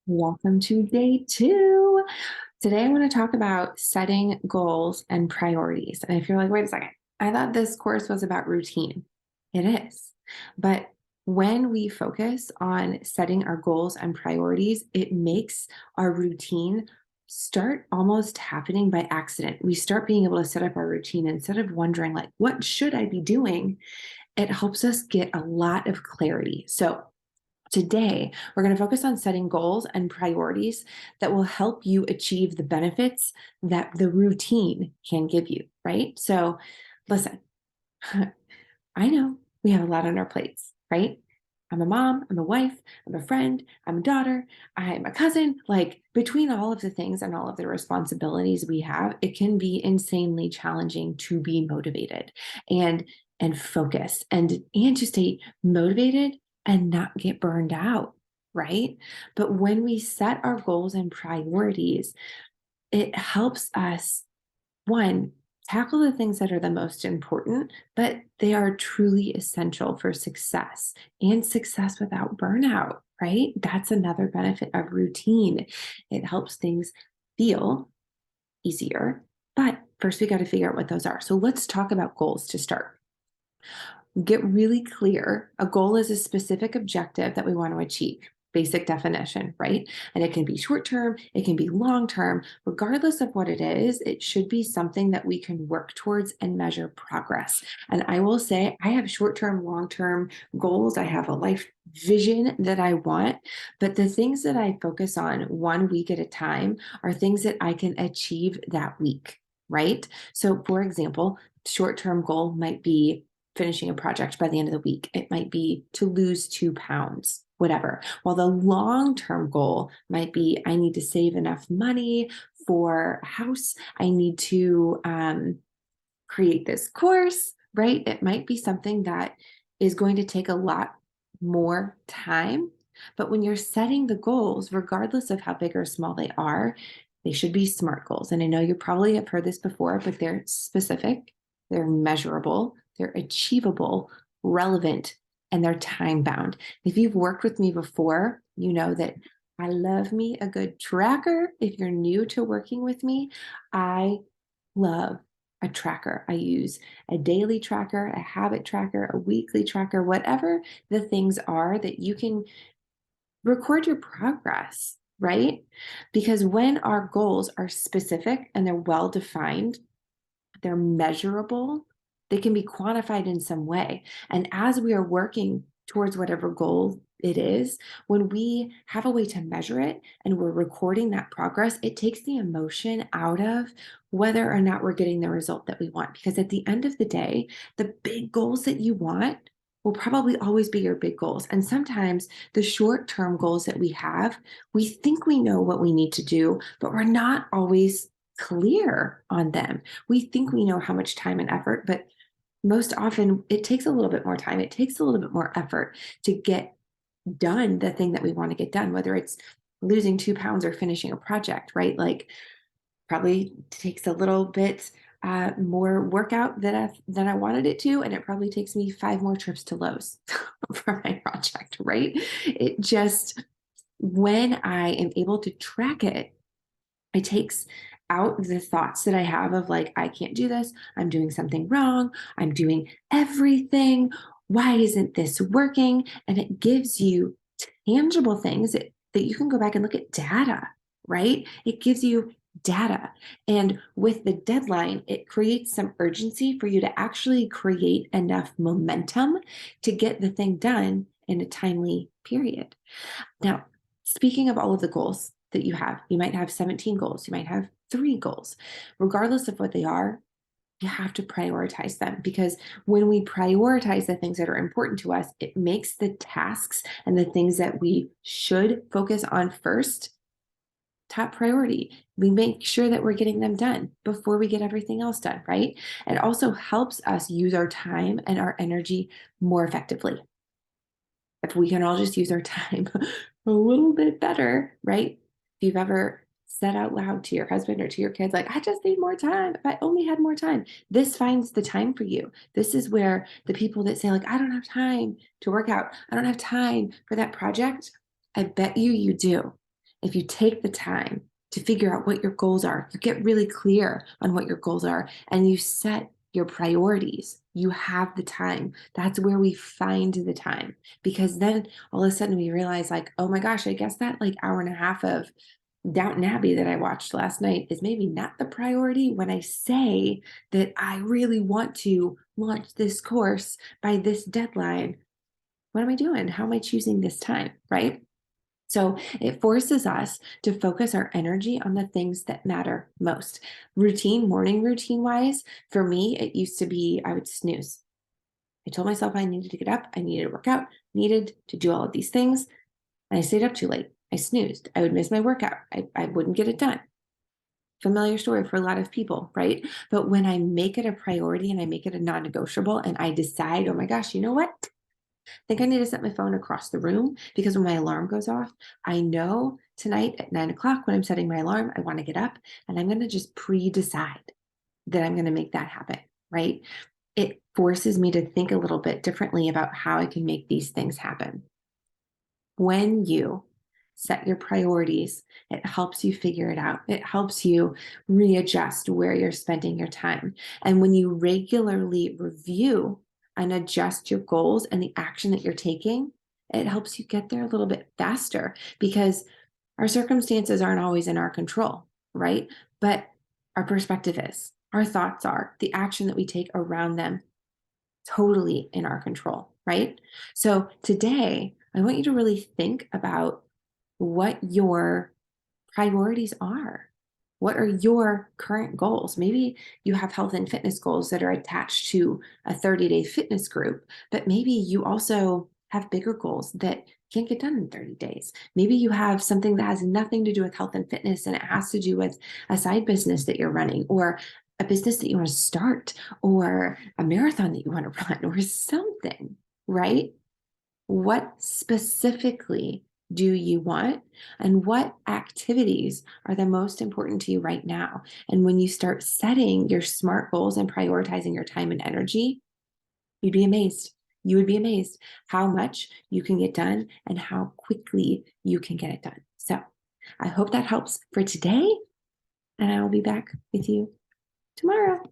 Welcome to day two. Today, I want to talk about setting goals and priorities. And if you're like, wait a second, I thought this course was about routine. It is. But when we focus on setting our goals and priorities, it makes our routine start almost happening by accident. We start being able to set up our routine instead of wondering, like, what should I be doing? It helps us get a lot of clarity. So, today, we're going to focus on setting goals and priorities that will help you achieve the benefits that the routine can give you, right? So, listen, I know we have a lot on our plates, right? I'm a mom, I'm a wife, I'm a friend, I'm a daughter, I'm a cousin. Like, between all of the things and all of the responsibilities we have, it can be insanely challenging to be motivated and focus and to stay motivated and not get burned out, right? But when we set our goals and priorities, it helps us, one, tackle the things that are the most important, but they are truly essential for success and success without burnout, right? That's another benefit of routine. It helps things feel easier. But first, we got to figure out what those are. So let's talk about goals to start. Get really clear. A goal is a specific objective that we want to achieve. Basic definition, right? And it can be short term, it can be long term. Regardless of what it is, it should be something that we can work towards and measure progress. And I will say, I have short term, long term goals. I have a life vision that I want, but the things that I focus on 1 week at a time are things that I can achieve that week, right? So, for example, short term goal might be finishing a project by the end of the week. It might be to lose 2 pounds, whatever. While the long term goal might be I need to save enough money for a house. I need to create this course, right? It might be something that is going to take a lot more time. But when you're setting the goals, regardless of how big or small they should be SMART goals. And I know you probably have heard this before, but they're specific, they're measurable, they're achievable, relevant, and they're time bound. If you've worked with me before, you know that I love me a good tracker. If you're new to working with me, I love a tracker. I use a daily tracker, a habit tracker, a weekly tracker, whatever the things are that you can record your progress, right? Because when our goals are specific and they're well defined, they're measurable, they can be quantified in some way. And as we are working towards whatever goal it is, when we have a way to measure it and we're recording that progress, it takes the emotion out of whether or not we're getting the result that we want. Because at the end of the day, the big goals that you want will probably always be your big goals. And sometimes the short term goals that we have, we think we know what we need to do, but we're not always clear on them. We think we know how much time and effort, but most often it takes a little bit more time. It takes a little bit more effort to get done the thing that we want to get done, whether it's losing 2 pounds or finishing a project, right? Like, probably takes a little bit more workout than I wanted it to, and it probably takes me 5 more trips to Lowe's for my project, right? It just, when I am able to track it, it takes out the thoughts that I have of like, I can't do this. I'm doing something wrong. I'm doing everything. Why isn't this working? And it gives you tangible things that you can go back and look at data, right? It gives you data. And with the deadline, it creates some urgency for you to actually create enough momentum to get the thing done in a timely period. Now, speaking of all of the goals that you might have 17 goals, you might have 3 goals. Regardless of what they are, you have to prioritize them, because when we prioritize the things that are important to us, it makes the tasks and the things that we should focus on first top priority. We make sure that we're getting them done before we get everything else done, right? It also helps us use our time and our energy more effectively. If we can all just use our time a little bit better, right? If you've ever said out loud to your husband or to your kids, like, I just need more time. If I only had more time, this finds the time for you. This is where the people that say, like, I don't have time to work out, I don't have time for that project, I bet you do. if you take the time to figure out what your goals are, you get really clear on what your goals are, and you set your priorities, you have the time. That's where we find the time, because then all of a sudden we realize, like, oh my gosh, I guess that like hour and a half of Downton Abbey that I watched last night is maybe not the priority when I say that I really want to launch this course by this deadline. What am I doing? How am I choosing this time? Right? So it forces us to focus our energy on the things that matter most. Morning routine wise, for me, it used to be I would snooze. I told myself I needed to get up, I needed to work out, needed to do all of these things. And I stayed up too late. I snoozed. I would miss my workout. I wouldn't get it done. Familiar story for a lot of people, right? But when I make it a priority and I make it a non negotiable and I decide, oh my gosh, you know what? I think I need to set my phone across the room, because when my alarm goes off, I know tonight at 9 o'clock when I'm setting my alarm, I want to get up, and I'm going to just pre decide that I'm going to make that happen, right? It forces me to think a little bit differently about how I can make these things happen. When you set your priorities, it helps you figure it out. It helps you readjust where you're spending your time. And when you regularly review and adjust your goals and the action that you're taking, it helps you get there a little bit faster, because our circumstances aren't always in our control, right? But our perspective is, our thoughts are, the action that we take around them, totally in our control, right? So today, I want you to really think about what your priorities are. What are your current goals? Maybe you have health and fitness goals that are attached to a 30-day fitness group, but maybe you also have bigger goals that can't get done in 30 days. Maybe you have something that has nothing to do with health and fitness and it has to do with a side business that you're running, or a business that you want to start, or a marathon that you want to run, or something, right? What specifically do you want? And what activities are the most important to you right now? And when you start setting your SMART goals and prioritizing your time and energy, you'd be amazed. You would be amazed how much you can get done and how quickly you can get it done. So I hope that helps for today. And I will be back with you tomorrow.